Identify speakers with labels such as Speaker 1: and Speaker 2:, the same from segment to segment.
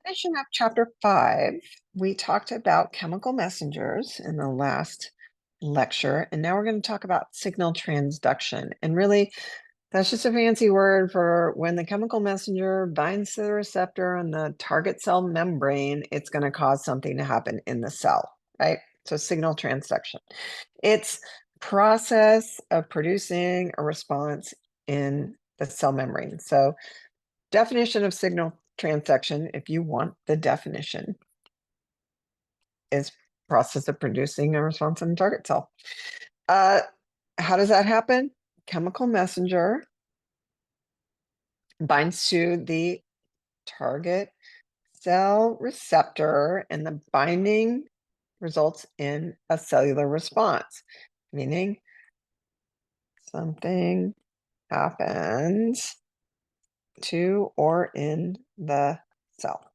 Speaker 1: Finishing up chapter 5, we talked about chemical messengers in the last lecture, and now we're going to talk about signal transduction. And really, that's just a fancy word for when the chemical messenger binds to the receptor on the target cell membrane, it's going to cause something to happen in the cell, right? So signal transduction. It's process of producing a response in the cell membrane. So definition of signal transduction, if you want the definition, is process of producing a response in the target cell. How does that happen? Chemical messenger binds to the target cell receptor, and the binding results in a cellular response, meaning something happens to or in the cell.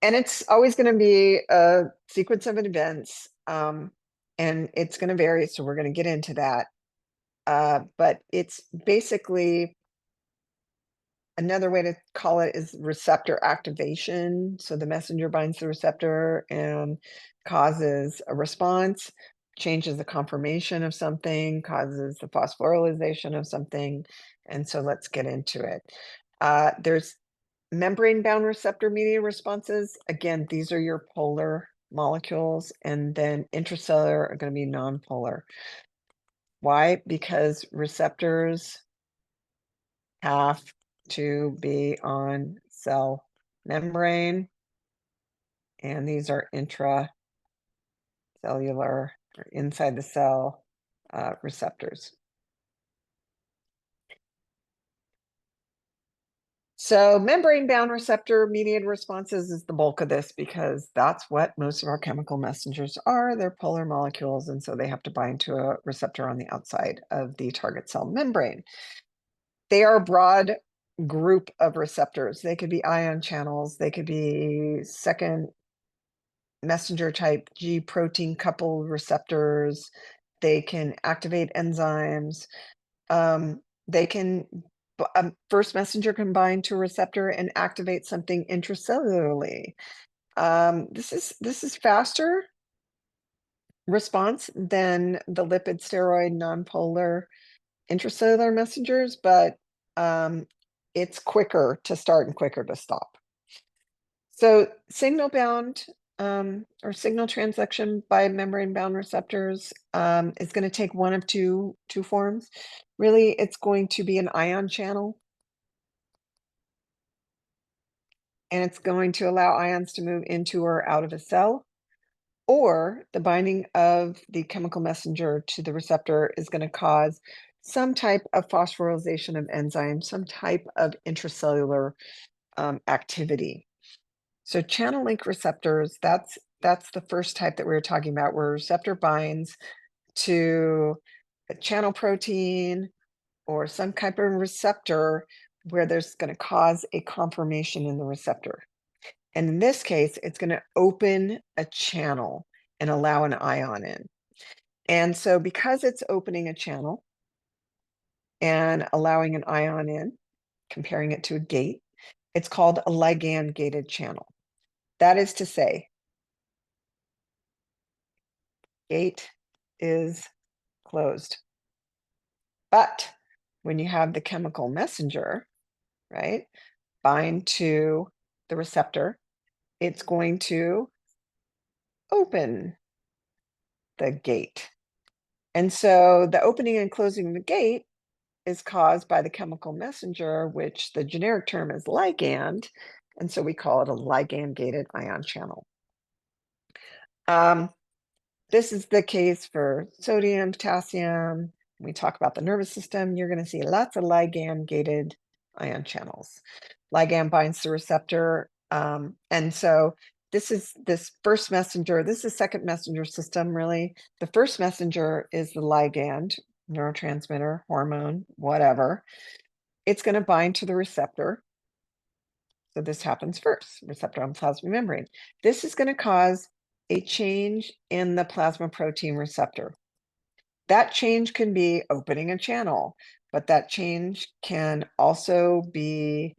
Speaker 1: And it's always going to be a sequence of events, and it's going to vary. So we're going to get into that. But it's basically another way to call it is receptor activation. So the messenger binds the receptor and causes a response, changes the conformation of something, causes the phosphorylation of something. And so let's get into it. There's membrane-bound receptor-mediated responses. Again, these are your polar molecules, and then intracellular are going to be nonpolar. Why? Because receptors have to be on cell membrane, and these are intracellular or inside the cell receptors. So membrane-bound receptor-mediated responses is the bulk of this because that's what most of our chemical messengers are. They're polar molecules, and so they have to bind to a receptor on the outside of the target cell membrane. They are a broad group of receptors. They could be ion channels. They could be second messenger type G protein coupled receptors. They can activate enzymes. They can first messenger can bind to a receptor and activate something intracellularly. This is faster response than the lipid steroid nonpolar intracellular messengers, but it's quicker to start and quicker to stop. So signal bound or signal transduction by membrane bound receptors is going to take one of two forms. Really, it's going to be an ion channel, and it's going to allow ions to move into or out of a cell, or the binding of the chemical messenger to the receptor is going to cause some type of phosphorylation of enzymes, some type of intracellular activity. So channel link receptors, that's the first type that we were talking about, where a receptor binds to a channel protein or some type of receptor where there's going to cause a conformation in the receptor. And in this case, it's going to open a channel and allow an ion in. And so because it's opening a channel and allowing an ion in, comparing it to a gate, it's called a ligand-gated channel. That is to say, gate is closed. But when you have the chemical messenger, right, bind to the receptor, it's going to open the gate. And so the opening and closing of the gate is caused by the chemical messenger, which the generic term is ligand. And so we call it a ligand-gated ion channel. This is the case for sodium, potassium. When we talk about the nervous system, you're going to see lots of ligand-gated ion channels. Ligand binds the receptor. And so this first messenger, this is second messenger system, really. The first messenger is the ligand, neurotransmitter, hormone, whatever. It's going to bind to the receptor. So this happens first, receptor on plasma membrane. This is going to cause a change in the plasma protein receptor. That change can be opening a channel, but that change can also be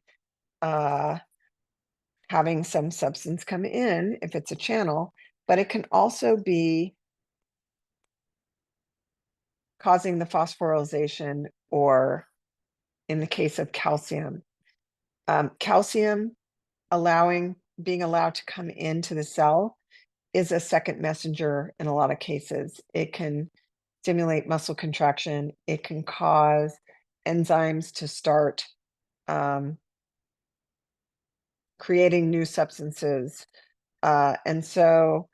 Speaker 1: having some substance come in if it's a channel, but it can also be causing the phosphorylation, or in the case of calcium, calcium being allowed to come into the cell is a second messenger in a lot of cases. It can stimulate muscle contraction. It can cause enzymes to start creating new substances. And so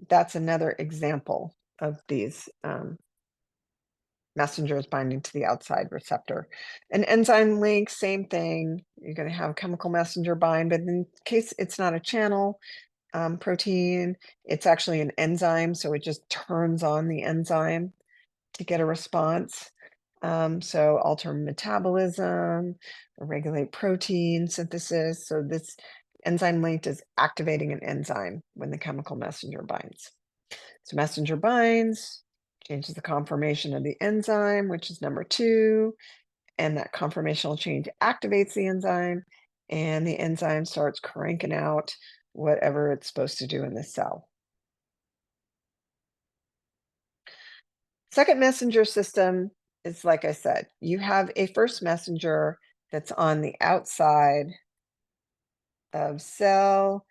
Speaker 1: that's another example of these messengers binding to the outside receptor. An enzyme link, same thing. You're going to have a chemical messenger bind, but in case it's not a channel protein, it's actually an enzyme. So it just turns on the enzyme to get a response. So alter metabolism, or regulate protein synthesis. So this enzyme linked is activating an enzyme when the chemical messenger binds. So messenger binds, changes the conformation of the enzyme, which is number 2, and that conformational change activates the enzyme, and the enzyme starts cranking out whatever it's supposed to do in the cell. Second messenger system is, like I said, you have a first messenger that's on the outside of cell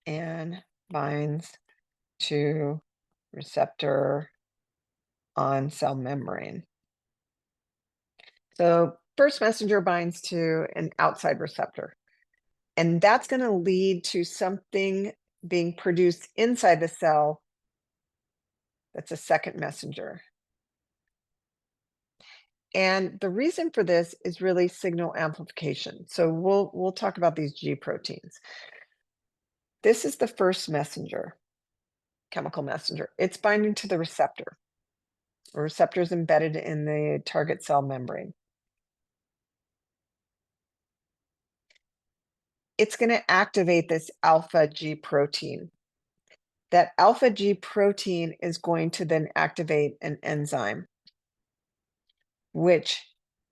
Speaker 1: and binds to receptor on cell membrane. So first messenger binds to an outside receptor, and that's going to lead to something being produced inside the cell that's a second messenger. And the reason for this is really signal amplification. So we'll talk about these G proteins. This is the first messenger, chemical messenger. It's binding to the receptor. The receptor is embedded in the target cell membrane. It's going to activate this alpha G protein. That alpha G protein is going to then activate an enzyme, which,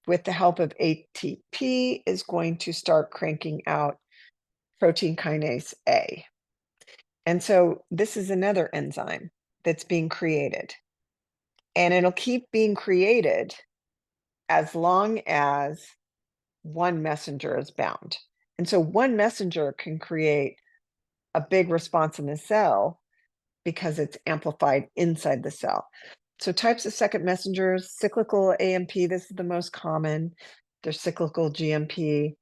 Speaker 1: with the help of ATP, is going to start cranking out protein kinase A. And so this is another enzyme that's being created. And it'll keep being created as long as one messenger is bound. And so one messenger can create a big response in the cell because it's amplified inside the cell. So types of second messengers: cyclical AMP, this is the most common. There's cyclical GMP.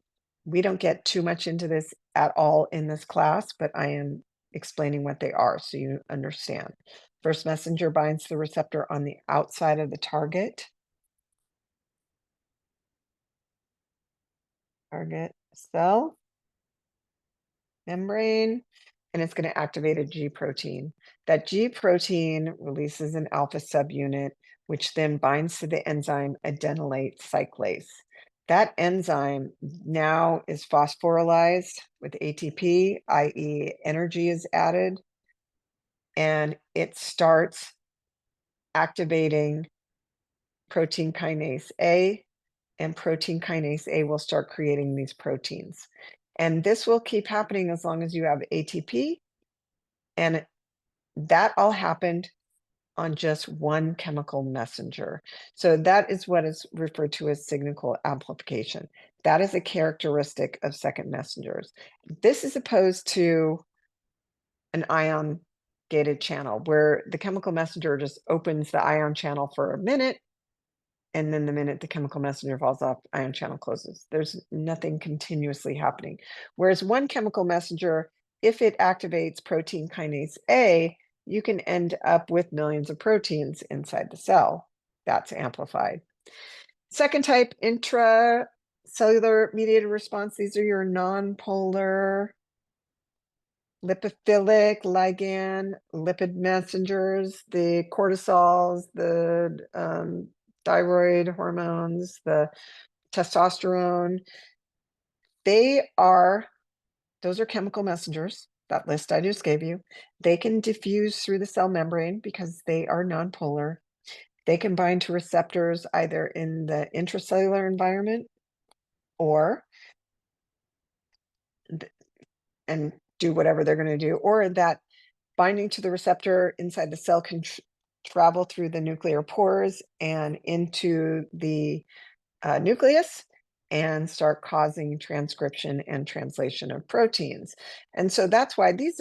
Speaker 1: We don't get too much into this at all in this class, but I am explaining what they are so you understand. First messenger binds the receptor on the outside of the target cell membrane, and it's going to activate a G protein. That G protein releases an alpha subunit, which then binds to the enzyme adenylate cyclase. That enzyme now is phosphorylized with ATP, i.e., energy is added, and it starts activating protein kinase A, and protein kinase A will start creating these proteins. And this will keep happening as long as you have ATP, and that all happened on just one chemical messenger. So that is what is referred to as signal amplification. That is a characteristic of second messengers. This is opposed to an ion gated channel where the chemical messenger just opens the ion channel for a minute, and then the minute the chemical messenger falls off, ion channel closes. There's nothing continuously happening. Whereas one chemical messenger, if it activates protein kinase A, you can end up with millions of proteins inside the cell. That's amplified. Second type, intracellular mediated response. These are your nonpolar lipophilic ligand lipid messengers, the cortisols, the thyroid hormones, the testosterone. Those are chemical messengers. That list I just gave you. They can diffuse through the cell membrane because they are nonpolar. They can bind to receptors either in the intracellular environment, or and do whatever they're gonna do, or that binding to the receptor inside the cell can travel through the nuclear pores and into the nucleus and start causing transcription and translation of proteins. And so that's why these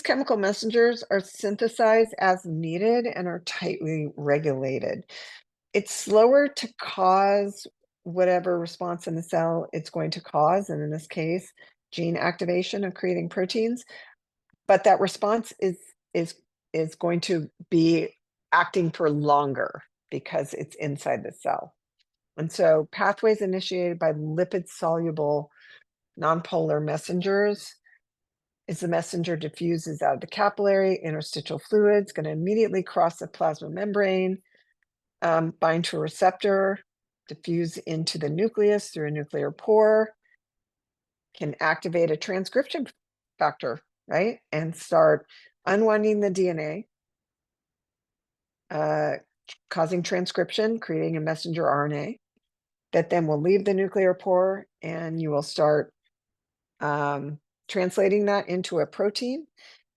Speaker 1: chemical messengers are synthesized as needed and are tightly regulated. It's slower to cause whatever response in the cell it's going to cause, and in this case, gene activation of creating proteins, but that response is is going to be acting for longer because it's inside the cell. And so pathways initiated by lipid-soluble nonpolar messengers is the messenger diffuses out of the capillary, interstitial fluids, going to immediately cross the plasma membrane, bind to a receptor, diffuse into the nucleus through a nuclear pore, can activate a transcription factor, right? And start unwinding the DNA, uh, causing transcription, creating a messenger RNA that then will leave the nuclear pore, and you will start translating that into a protein.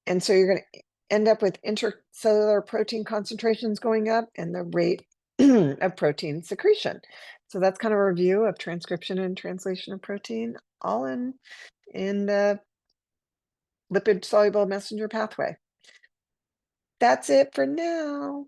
Speaker 1: And so you're going to end up with intercellular protein concentrations going up and the rate of protein secretion. So that's kind of a review of transcription and translation of protein, all in the lipid soluble messenger pathway. That's it for now.